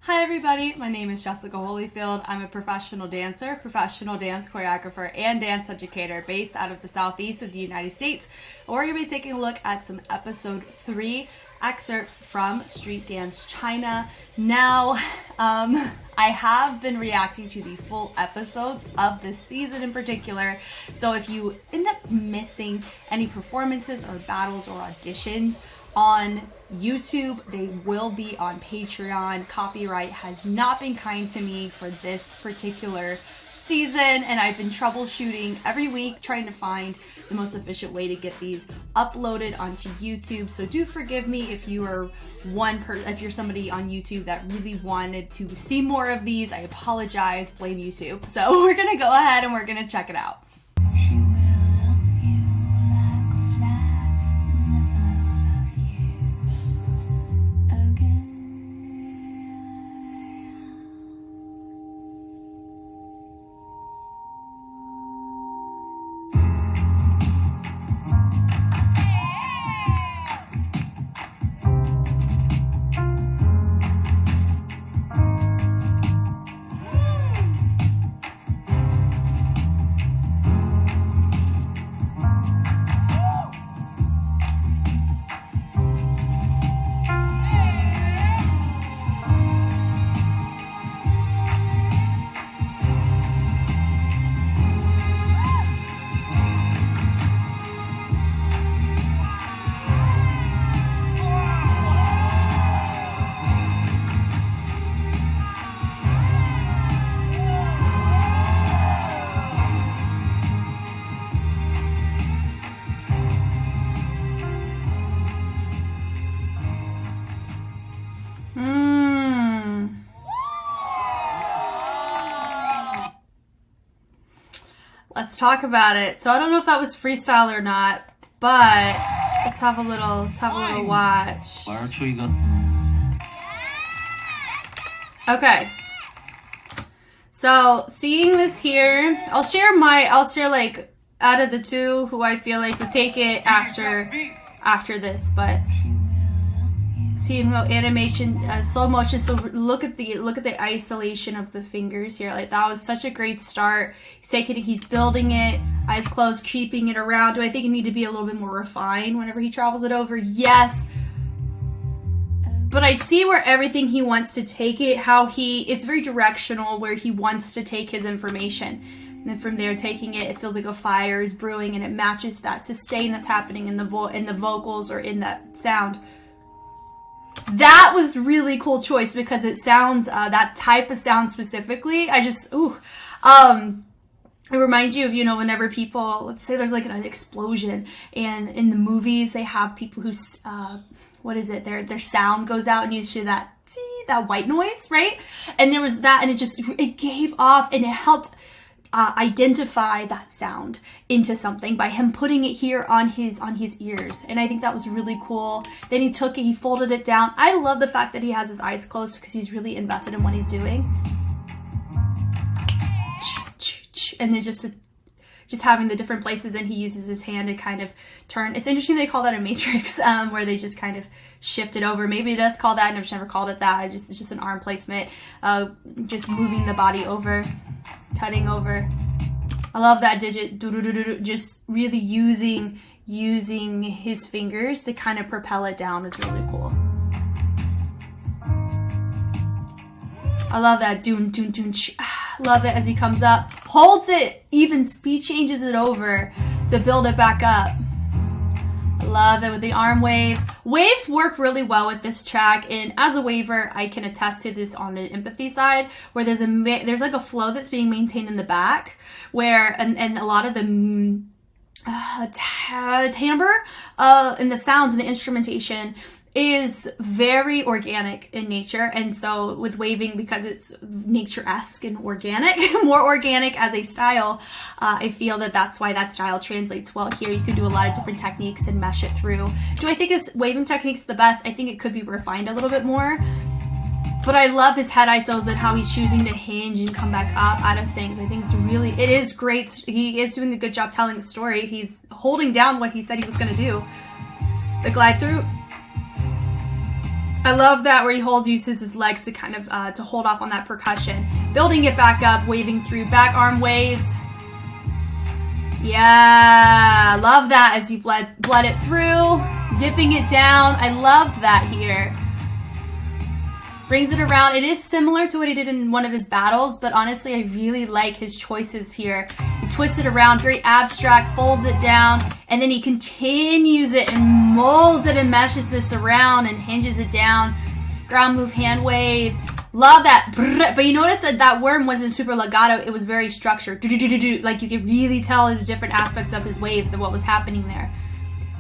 Hi everybody, my name is Jessica Holyfield. I'm a professional dancer, professional dance choreographer, and dance educator based out of the southeast of the United States. We're going to be taking a look at some episode 3 excerpts from Street Dance China. Now, I have been reacting to the full episodes of this season in particular, so if you end up missing any performances or battles or auditions on YouTube, they will be on Patreon. Copyright has not been kind to me for this particular season, and I've been troubleshooting every week trying to find the most efficient way to get these uploaded onto YouTube. So do forgive me if you are if you're somebody on YouTube that really wanted to see more of these. I apologize, blame YouTube. So we're gonna go ahead and we're gonna check it out. Let's talk about it. So I don't know if that was freestyle or not, but let's have a little watch. Okay. So seeing this here, I'll share like out of the two who I feel like would take it after this, but seeing no animation, slow motion. So look at the isolation of the fingers here. Like that was such a great start. He's building it, eyes closed, keeping it around. Do I think it need to be a little bit more refined whenever he travels it over? Yes. But I see where everything he wants to take it, it's very directional where he wants to take his information. And then from there, taking it feels like a fire is brewing, and it matches that sustain that's happening in the vocals or in that sound. That was really cool choice because it sounds, that type of sound specifically, it reminds you of, whenever people, let's say there's like an explosion, and in the movies they have people who, their sound goes out, and usually that white noise, right? And there was that, and it gave off, and it helped identify that sound into something by him putting it here on his ears, and I think that was really cool. Then he took it, he folded it down. I love the fact that he has his eyes closed because he's really invested in what he's doing. And there's just having the different places, and he uses his hand to kind of turn. It's interesting they call that a matrix, where they just kind of shift it over. Maybe it does call that. I've never called it that. It's just an arm placement, just moving the body over, tutting over. I love that digit, just really using his fingers to kind of propel it down is really cool. I love that. Doon, doon, doon. Love it as he comes up, holds it, even speed changes it over to build it back up. I love it with the arm waves. Waves work really well with this track, and as a waver, I can attest to this on an empathy side, where there's like a flow that's being maintained in the back, where and a lot of the timbre and the sounds and the instrumentation is very organic in nature. And so with waving, because it's nature-esque and organic, more organic as a style, I feel that's why that style translates well here. You can do a lot of different techniques and mesh it through. Do I think his waving technique's the best? I think it could be refined a little bit more. But I love his head ISOs and how he's choosing to hinge and come back up out of things. I think it is great. He is doing a good job telling the story. He's holding down what he said he was going to do. The glide through. I love that where he uses his legs to kind of to hold off on that percussion. Building it back up, waving through, back arm waves. Yeah, love that as he bled it through, dipping it down. I love that here. Brings it around. It is similar to what he did in one of his battles, but honestly, I really like his choices here. He twists it around, very abstract, folds it down, and then he continues it and molds it and meshes this around and hinges it down. Ground move, hand waves. Love that. But you notice that that worm wasn't super legato. It was very structured. Like you could really tell the different aspects of his wave than what was happening there.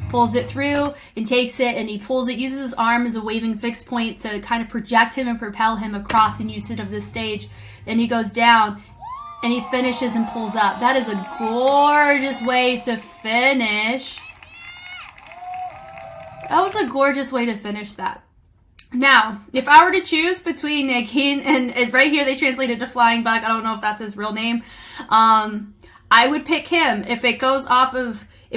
Pulls it through and takes it, and he pulls it, uses his arm as a waving fixed point to kind of project him and propel him across and use it of the stage. Then he goes down and he finishes and pulls up. That is a gorgeous way to finish. That was a gorgeous way to finish that. Now, if I were to choose between Nagin and right here they translated to Flying Bug, I don't know if that's his real name, I would pick him. If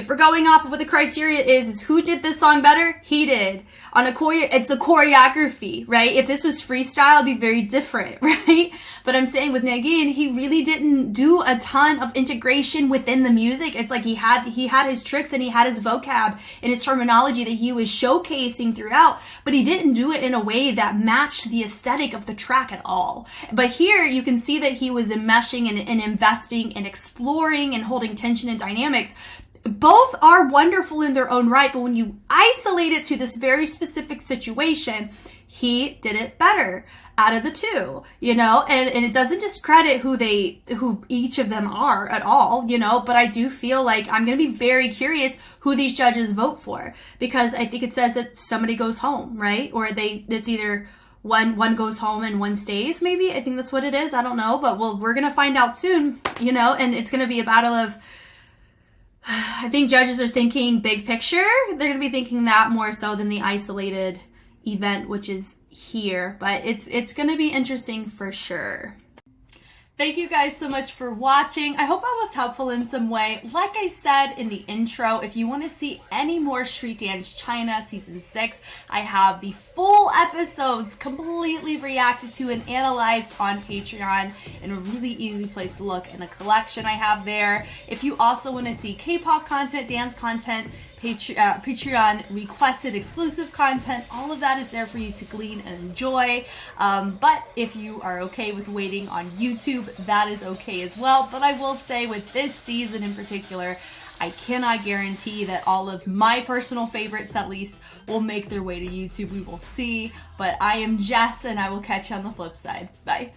we're going off of what the criteria is who did this song better? He did. On a it's the choreography, right? If this was freestyle, it'd be very different, right? But I'm saying with Nagin, he really didn't do a ton of integration within the music. It's like he had his tricks and he had his vocab and his terminology that he was showcasing throughout, but he didn't do it in a way that matched the aesthetic of the track at all. But here you can see that he was enmeshing and investing and exploring and holding tension and dynamics. Both are wonderful in their own right, but when you isolate it to this very specific situation, he did it better out of the two, you know, and it doesn't discredit who each of them are at all, you know, but I do feel like I'm going to be very curious who these judges vote for, because I think it says that somebody goes home, right? Or it's either one goes home and one stays, maybe. I think that's what it is. I don't know, but we're going to find out soon, you know, and it's going to be a battle of, I think judges are thinking big picture. They're going to be thinking that more so than the isolated event, which is here. But it's going to be interesting for sure. Thank you guys so much for watching. I hope I was helpful in some way. Like I said in the intro, if you want to see any more Street Dance China Season 6, I have the full episodes completely reacted to and analyzed on Patreon in a really easy place to look in a collection I have there. If you also want to see K-pop content, dance content, Patreon requested exclusive content, all of that is there for you to glean and enjoy. But if you are okay with waiting on YouTube, that is okay as well. But I will say with this season in particular, I cannot guarantee that all of my personal favorites at least will make their way to YouTube. We will see. But I am Jess, and I will catch you on the flip side. Bye.